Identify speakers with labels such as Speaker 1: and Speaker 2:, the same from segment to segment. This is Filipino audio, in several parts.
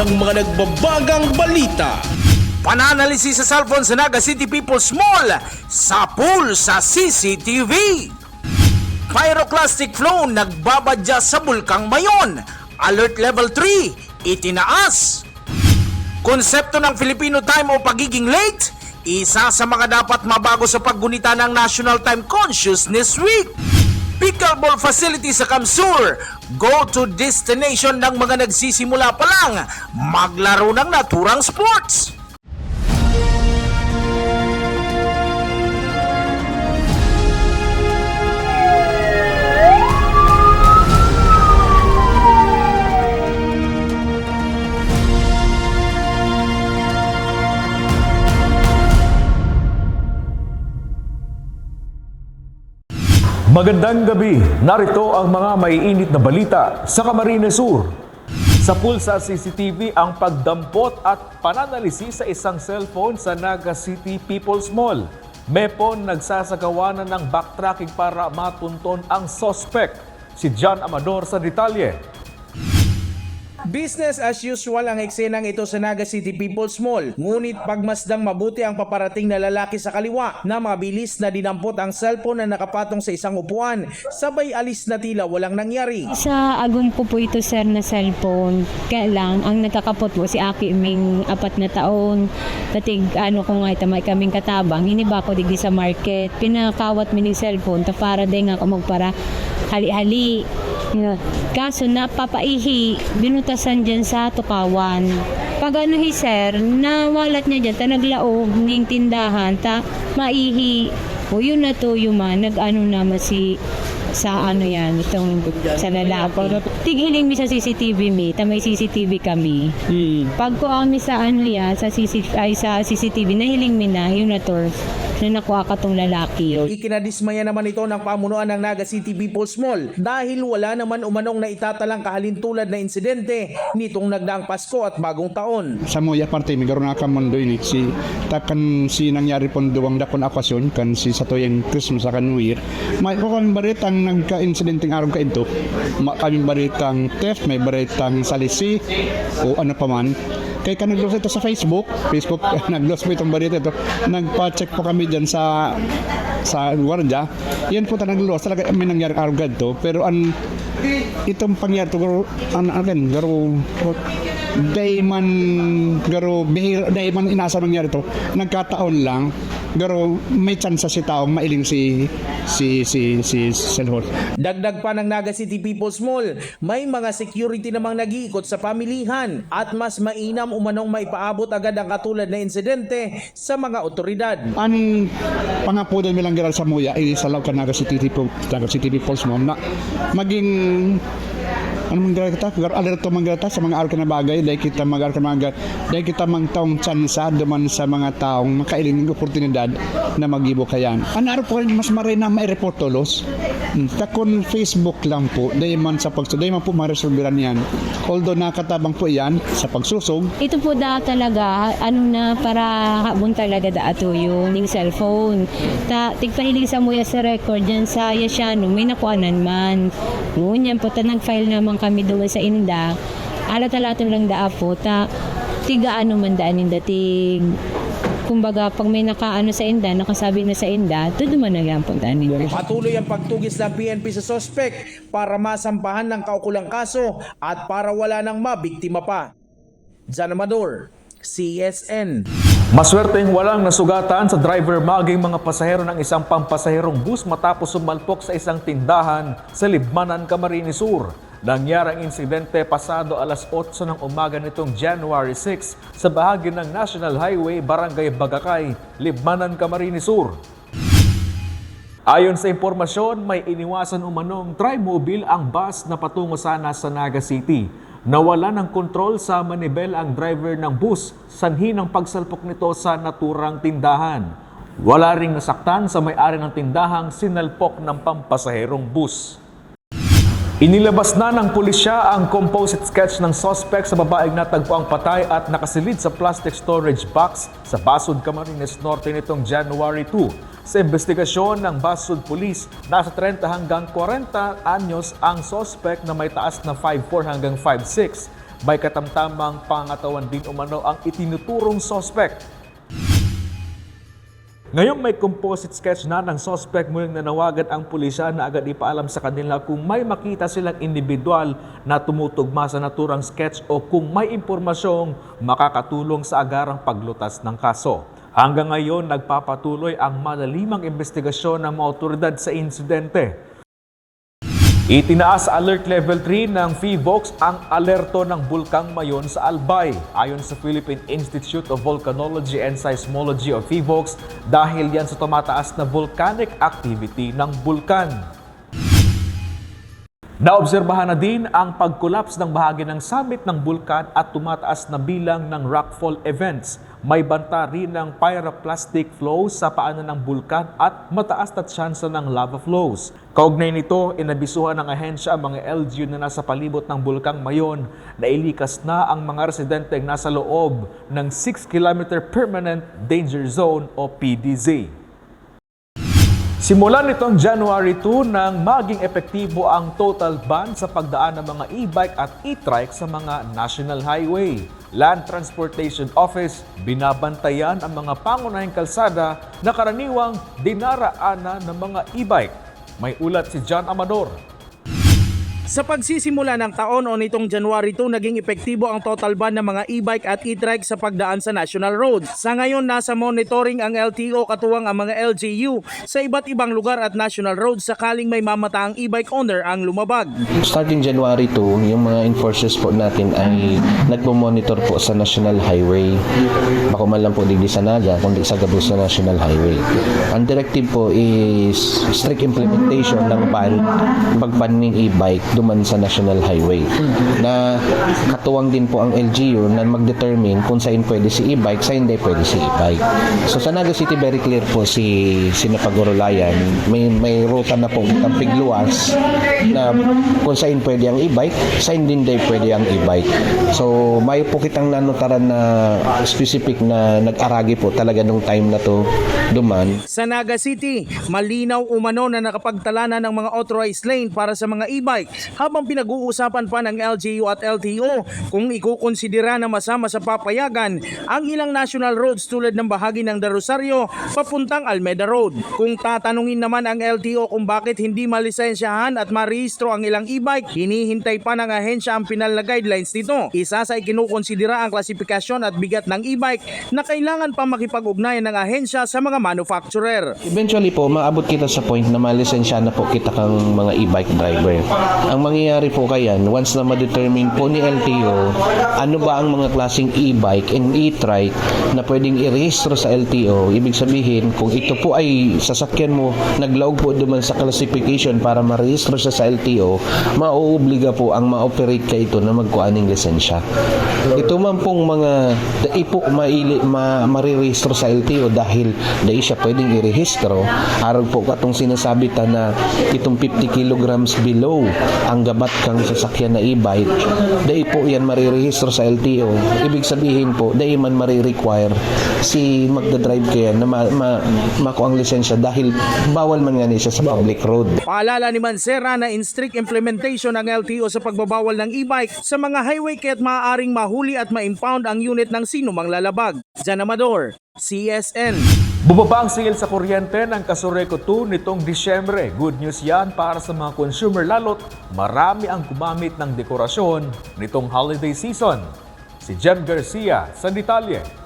Speaker 1: ng mga nagbabagang balita.
Speaker 2: Pananalisis sa cellphone sa Naga City People's Mall sa pool sa CCTV. Pyroclastic flow nagbabadya sa Bulkang Mayon. Alert level 3 itinaas. Konsepto ng Filipino time o pagiging late, isa sa mga dapat mabago sa paggunita ng National Time Consciousness Week. Pickleball facility sa Kamsur, go-to destination ng mga nagsisimula pa lang maglaro ng naturang sports.
Speaker 3: Magandang gabi, narito ang mga maiinit na balita sa Camarines Sur. Sa pulsa CCTV ang pagdampot at pananalisis sa isang cellphone sa Naga City People's Mall. MEPON nagsasagawa na ng backtracking para matunton ang suspect, si John Amador sa detalye.
Speaker 1: Business as usual ang eksenang ito sa Naga City People's Mall. Ngunit pagmasdang mabuti ang paparating na lalaki sa kaliwa na mabilis na dinampot ang cellphone na nakapatong sa isang upuan. Sabay alis na tila walang nangyari.
Speaker 4: Sa agon ko po ito sir na cellphone. Kaya lang, ang nakakapot po si Aki Ming 4 na taon. Tatig ko nga itamay kaming katabang. Hiniba ko digdi sa market. Pinakawat mi ng cellphone. Ta para din nga ako magpara hali-hali. Kaso napapaihi, binutasan dyan sa tukawan. Pag sir, nawalat niya dyan, ta naglaog ng tindahan, ta maihi. O yun na to yung naman sa itong sa lalaki. Tighiling mi sa CCTV mi, ta may CCTV kami. Pag ko mi sa sa CCTV, nahiling mi na, yun na to, na nakuha ka tong lalaki.
Speaker 1: Ikinadismaya naman ito ng pamunuan ng Naga City People's Mall dahil wala naman umanong na itatalang kahalintulad na insidente nitong nagdaang Pasko at Bagong Taon.
Speaker 5: Sa moya parte mi garo na ka mondo ini si takan si nangyari pon duwang dakon okasyon kan si sa tuyeng Christmas sa New Year. May ko kami baritang nagka-insidenteng araw ka ito. Kami baritang theft, may baritang salisi o ano pa man. Kaya ka nag-loss ito sa Facebook nag-loss po itong balita ito. Nagpa-check po kami dyan sa guardia. Yan po nag-loss. Talaga may nangyari arugad to. Pero itong pangyari to, dayman inasa nangyari to. Nagkataon lang. Garo may chance si taong mailing si cellphone.
Speaker 1: Dagdag pa ng Naga City People's Mall, may mga security namang nag-iikot sa pamilihan at mas mainam umanong maipaabot agad ang katulad na insidente sa mga otoridad.
Speaker 5: Ang pangapunan nilang garal sa Muya ay sa Laucan Naga City People's Mall na maging alerto manggata sa mga arka na bagay dahil kita mangtaong tsansa duman sa mga taong makailing ng oportunidad na magibo kayan. Anaro po rin mas maray na mai-report tolos. Takon Facebook lang po dahil man po maresolveran yan. Although nakatabang po yan sa pagsusog.
Speaker 4: Ito po talaga, para habon talaga ato yung cellphone. Tigpahilig sa muya sa record dyan sa Yasiano, may nakuanan man. Ngunyan po, nag-file naman kami doon sa inda. Alat-alato lang po, tiga man daan yung dating. Kumbaga, pag may sa inda, nakasabi na sa inda, doon man nagampagdaan nila.
Speaker 1: Patuloy ang pagtugis ng PNP sa suspect para masampahan ng kaukulang kaso at para wala nang mabiktima pa. John Amador, CSN.
Speaker 3: Maswerteng walang nasugatan sa driver maging mga pasahero ng isang pampasaherong bus matapos sumalpok sa isang tindahan sa Libmanan, Camarines Sur. Nangyari ang insidente pasado alas 8 ng umaga nitong January 6 sa bahagi ng National Highway, Barangay Bagakay, Libmanan, Camarines Sur. Ayon sa impormasyon, may iniwasan umanong trimobile ang bus na patungo sana sa Naga City. Nawala ng kontrol sa manibel ang driver ng bus, sanhi ng pagsalpok nito sa naturang tindahan. Wala ring nasaktan sa may-ari ng tindahang sinalpok ng pampasaherong bus. Inilabas na ng pulisya ang composite sketch ng suspect sa babaeng natagpuang patay at nakasilid sa plastic storage box sa Basud, Camarines Norte nitong January 2. Sa investigasyon ng Basud Police, nasa 30 hanggang 40 anyos ang suspect na may taas na 5'4 hanggang 5'6". May katamtamang pangatawan din umano ang itinuturong suspect. Ngayong may composite sketch na ng suspect, muling nanawagan ang pulisya na agad ipaalam sa kanila kung may makita silang individual na tumutugma sa naturang sketch o kung may impormasyong makakatulong sa agarang paglutas ng kaso. Hanggang ngayon, nagpapatuloy ang malalimang investigasyon ng mga otoridad sa insidente. Itinaas sa Alert Level 3 ng PHIVOLCS ang alerto ng Bulkang Mayon sa Albay. Ayon sa Philippine Institute of Volcanology and Seismology o PHIVOLCS, dahil yan sa tumataas na volcanic activity ng bulkan. Naobserbahan na din ang pag-collapse ng bahagi ng summit ng bulkan at tumataas na bilang ng rockfall events. May banta rin ng pyroclastic flows sa paanan ng bulkan at mataas na tsansa ng lava flows. Kaugnay nito, inabisuhan ng ahensya ang mga LGU na nasa palibot ng Bulkang Mayon na ilikas na ang mga residenteng nasa loob ng 6-kilometer Permanent Danger Zone o PDZ. Simula nitong January 2 nang maging epektibo ang total ban sa pagdaan ng mga e-bike at e-trike sa mga national highway. Land Transportation Office, binabantayan ang mga pangunahing kalsada na karaniwang dinaraanan ng mga e-bike. May ulat si John Amador.
Speaker 1: Sa pagsisimula ng taon o nitong January 2, naging epektibo ang total ban ng mga e-bike at e-trike sa pagdaan sa national roads. Sa ngayon, nasa monitoring ang LTO katuwang ang mga LGU sa iba't ibang lugar at national roads sakaling may mamataang e-bike owner ang lumabag.
Speaker 6: Starting January 2, yung mga enforcers po natin ay nagpo-monitor po sa national highway. Bako man lang po di sa Naga, kundi sa Gabos na national highway. Ang directive po is strict implementation ng pag-ban ng e-bike duman sa national highway. Na katuwang din po ang LGU na mag-determine kung saan pwede si e-bike, saan hindi pwede si e-bike. So sa Naga City, very clear po si Napagurulayan. May ruta na po ang Pigluwas na kung saan pwede ang e-bike, saan din hindi pwede ang e-bike. So may po kitang nanotaran na specific na nag-aragi po talaga nung time na to duman.
Speaker 1: Sa Naga City, malinaw umano na nakapagtala na ng mga authorized lane para sa mga e-bike habang pinag-uusapan pa ng LGU at LTO kung ikukonsidera na masama sa papayagan ang ilang national roads tulad ng bahagi ng De Rosario papuntang Almeda Road. Kung tatanungin naman ang LTO kung bakit hindi malisensyahan at marehistro ang ilang e-bike, hinihintay pa ng ahensya ang pinal na guidelines nito. Isa sa ikinukonsidera ang klasifikasyon at bigat ng e-bike na kailangan pa makipag-ugnayan ng ahensya sa mga manufacturer.
Speaker 6: Eventually po, maabot kita sa point na malisensya na po kita kang mga e-bike driver. Ang mangyayari po kayan, once na ma-determine po ni LTO ano ba ang mga klaseng e-bike and e-trike na pwedeng i-rehistro sa LTO, ibig sabihin kung ito po ay sasakyan mo naglaog po duman sa classification para ma-rehistro siya sa LTO, mauobliga po ang ma-operate ka ito na magkuha ng lisensya. Ito man pong mga ipo marirehistro sa LTO dahil dahil siya pwedeng i-rehistro, araw po katong sinasabi ta na itong 50 kilograms below ang gabat kang sasakyan na e-bike, dahil po yan marirehistro sa LTO. Ibig sabihin po, dahil man marirequire si magdadrive kaya na makuha ang lisensya dahil bawal man nga niya sa public road.
Speaker 1: Paalala ni Mancera na in strict implementation ng LTO sa pagbabawal ng e-bike sa mga highway kaya't maaaring mahuli at ma-impound ang unit ng sinumang lalabag. Jan Amador, CSN.
Speaker 3: Bumaba ang singil sa kuryente ng Casureco 2 nitong Disyembre. Good news yan para sa mga consumer lalo't marami ang gumamit ng dekorasyon nitong holiday season. Si Jem Garcia sa detalye.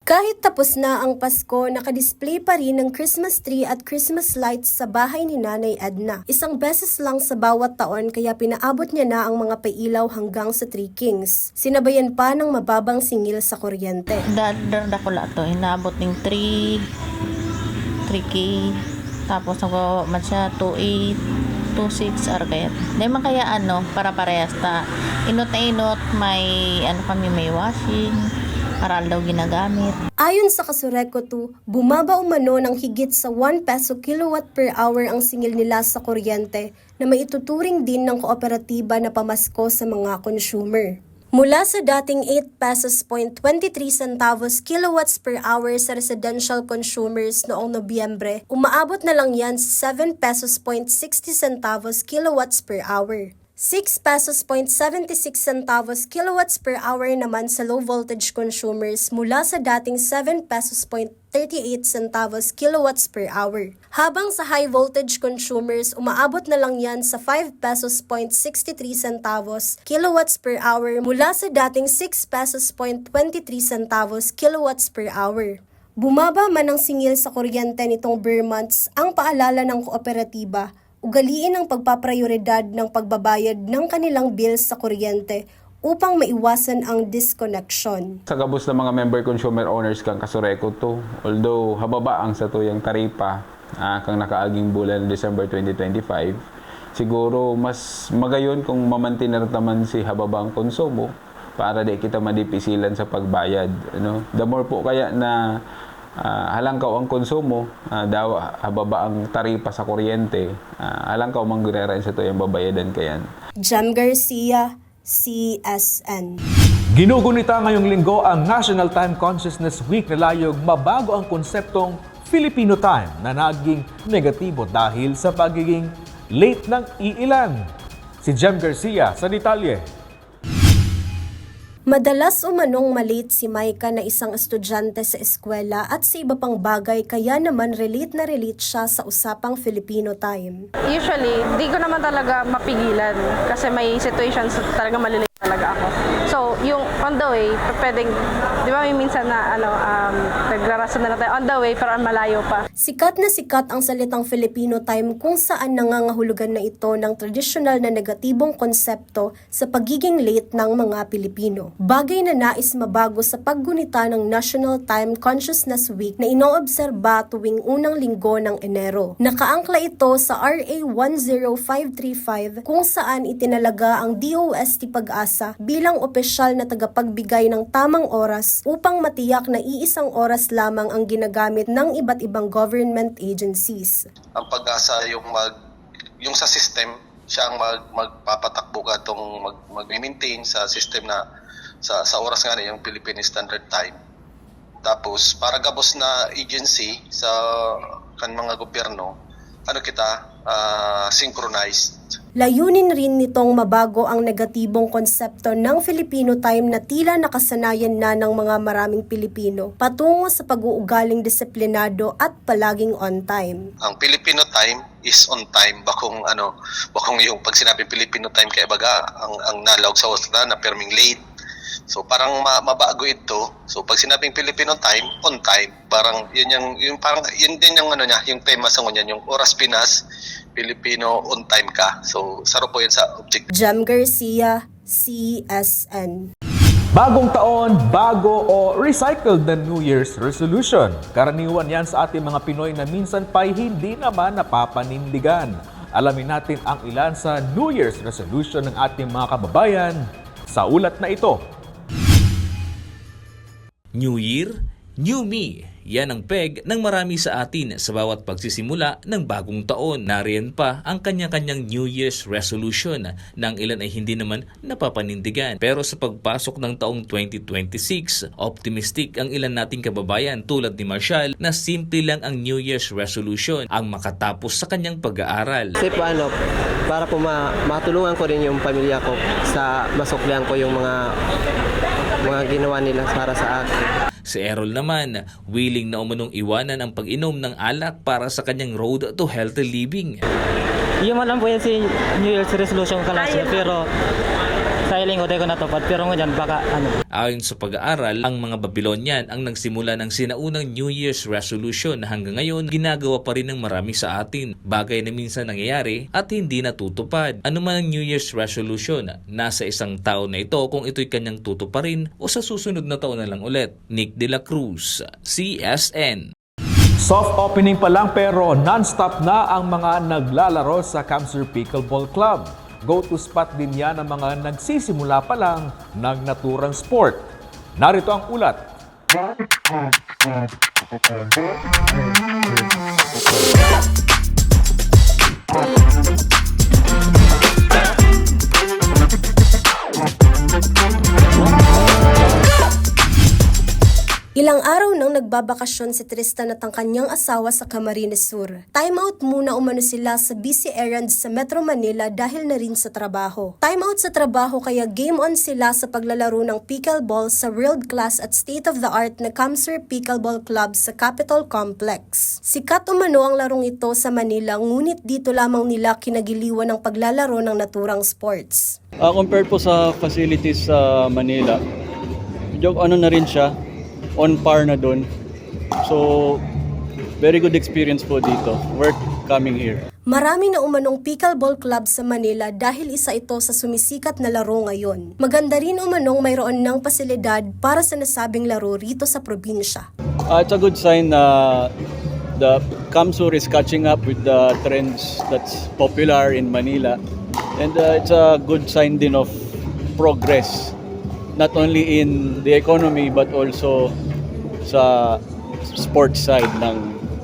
Speaker 7: Kahit tapos na ang Pasko, nakadisplay pa rin ng Christmas tree at Christmas lights sa bahay ni Nanay Edna. Isang beses lang sa bawat taon kaya pinaabot niya na ang mga pailaw hanggang sa Three Kings. Sinabayan pa ng mababang singil sa kuryente.
Speaker 8: Dakula to, inaabot ng 3K, tapos nagawa man siya 2.8, 2.6 or kaya. Di man kaya para parehas ta. Inot na inot, may kami may washing, para daw ginagamit.
Speaker 7: Ayon sa Casureco 2, bumaba umano ng higit sa 1 peso kilowatt per hour ang singil nila sa kuryente na maituturing din ng kooperatiba na pamasko sa mga consumer. Mula sa dating 8 pesos point 23 centavos kilowatts per hour sa residential consumers noong Nobyembre, umaabot na lang yan sa 7 pesos point 60 centavos kilowatts per hour. 6 pesos 76 centavos kilowatts per hour naman sa low voltage consumers mula sa dating 7 pesos 38 centavos kilowatts per hour. Habang sa high voltage consumers, umaabot na lang yan sa 5 pesos 63 centavos kilowatts per hour mula sa dating 6 pesos 23 centavos kilowatts per hour. Bumaba man ang singil sa kuryente nitong bare months, ang paalala ng kooperatiba, ugaliin ang pagpaprioridad ng pagbabayad ng kanilang bills sa kuryente upang maiwasan ang disconnection.
Speaker 9: Sa gabos ng mga member consumer owners kang kasureko to, although hababa ang sa tuyang taripa kang nakaaging bulan December 2025, siguro mas magayon kung mamantin na naman si hababa ang konsumo para di kita madipisilan sa pagbayad. The more po kaya na halangkaw ang konsumo, daw hababa ang taripa sa kuryente, halangkaw manggurerain sa tuyang babayadan kayan.
Speaker 7: Jem Garcia, CSN.
Speaker 3: Ginugunita ngayong linggo ang National Time Consciousness Week na layog mabago ang konseptong Filipino Time na naging negatibo dahil sa pagiging late ng iilan. Si Jem Garcia sa detalye.
Speaker 7: Madalas umanong malate si Maika na isang estudyante sa eskwela at sa iba pang bagay kaya naman relate na relate siya sa usapang Filipino time.
Speaker 10: Usually, di ko naman talaga mapigilan kasi may situations talaga malilate talaga ako. So, yung on the way, pwedeng, di ba may minsan na nagrarason na tayo on the way pero malayo pa.
Speaker 7: Sikat na sikat ang salitang Filipino time kung saan nangangahulugan na ito ng tradisyonal na negatibong konsepto sa pagiging late ng mga Pilipino. Bagay na nais mabago sa paggunita ng National Time Consciousness Week na inoobserba tuwing unang linggo ng Enero. Nakaangkla ito sa RA 10535 kung saan itinalaga ang DOST Pag-asa bilang opisyal na tagapagbigay ng tamang oras upang matiyak na iisang oras lamang ang ginagamit ng iba't ibang government agencies.
Speaker 11: Ang Pag-asa yung sa system, siya ang magpapatakbo ka itong mag-maintain sa system na sa oras nga na yung Philippine Standard Time. Tapos para gabos na agency sa kan mga gobyerno, synchronized.
Speaker 7: Layunin rin nitong mabago ang negatibong konsepto ng Filipino time na tila nakasanayan na ng mga maraming Pilipino patungo sa pag-uugaling disiplinado at palaging on time.
Speaker 11: Ang Filipino time is on time. Bakong yung pag sinabi Filipino time kaya baga ang nalawag sa oras na perming late. So parang mabago ito. So pag sinabing Filipino time, on time. Parang yun din yung tema sa ngunyan, yung oras Pinas, Filipino on time ka. So saro po yan sa objective.
Speaker 7: Jem Garcia, CSN.
Speaker 3: Bagong taon, bago o recycled na New Year's resolution. Karaniwan yan sa ating mga Pinoy na minsan pa'y hindi naman napapanindigan. Alamin natin ang ilan sa New Year's resolution ng ating mga kababayan sa ulat na ito.
Speaker 12: New Year, New Me. Yan ang peg ng marami sa atin sa bawat pagsisimula ng bagong taon. Nariyan pa ang kanya-kanyang New Year's resolution na ang ilan ay hindi naman napapanindigan. Pero sa pagpasok ng taong 2026, optimistic ang ilan nating kababayan tulad ni Marshall na simple lang ang New Year's resolution ang makatapos sa kanyang pag-aaral.
Speaker 13: Kasi para po matulungan ko rin yung pamilya ko sa masuklihan ko yung mga ginawa nila para sa akin.
Speaker 12: Si Errol naman, willing na umunong iwanan ang pag-inom ng alak para sa kanyang road to healthy living.
Speaker 14: Yung man lang po yan si New Year's resolution ka last year, pero sa linggo tayo ko natupad, pero ngayon baka
Speaker 12: Ayon sa pag-aaral, ang mga Babylonian ang nagsimula ng sinaunang New Year's resolution na hanggang ngayon ginagawa pa rin ng marami sa atin. Bagay na minsan nangyayari at hindi natutupad. Ano man ang New Year's resolution, nasa isang taon na ito kung ito'y kanyang tutuparin o sa susunod na taon na lang ulit. Nick De La Cruz, CSN.
Speaker 3: Soft opening pa lang pero non-stop na ang mga naglalaro sa Camsur Pickleball Club. Go-to spot din yan ang mga nagsisimula pa lang ng naturang sport. Narito ang ulat.
Speaker 7: Ilang araw nang nagbabakasyon si Tristan at ang kanyang asawa sa Camarines Sur. Time out muna umano sila sa busy errands sa Metro Manila dahil na rin sa trabaho. Time out sa trabaho kaya game on sila sa paglalaro ng pickleball sa world-class at state-of-the-art na Camsur Pickleball Club sa Capitol Complex. Sikat umano ang larong ito sa Manila, ngunit dito lamang nila kinagiliwan ng paglalaro ng naturang sports.
Speaker 15: Compared po sa facilities sa Manila, medyo ano na rin siya, on par na doon. So, very good experience po dito. Worth coming here.
Speaker 7: Marami na umanong pickleball club sa Manila dahil isa ito sa sumisikat na laro ngayon. Maganda rin umanong mayroon ng pasilidad para sa nasabing laro rito sa probinsya.
Speaker 15: It's a good sign na the Camsur is catching up with the trends that's popular in Manila. And it's a good sign din of progress. Not only in the economy but also sa sports side ng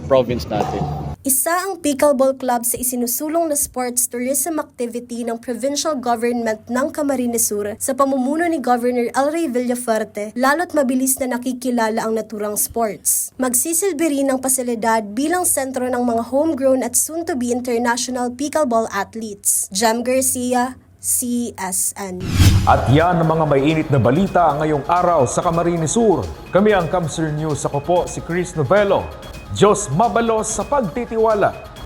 Speaker 15: province natin.
Speaker 7: Isa ang pickleball club sa isinusulong na sports tourism activity ng provincial government ng Camarines Sur sa pamumuno ni Governor Elray Villafuerte, lalo't mabilis na nakikilala ang naturang sports. Magsisilbi rin ang pasilidad bilang sentro ng mga homegrown at soon-to-be international pickleball athletes. Jem Garcia, CSN.
Speaker 3: At yan ang mga may init na balita ngayong araw sa Camarines Sur. Kami ang Camsur News. Ako po si Chris Novello. Diyos mabalos sa pagtitiwala.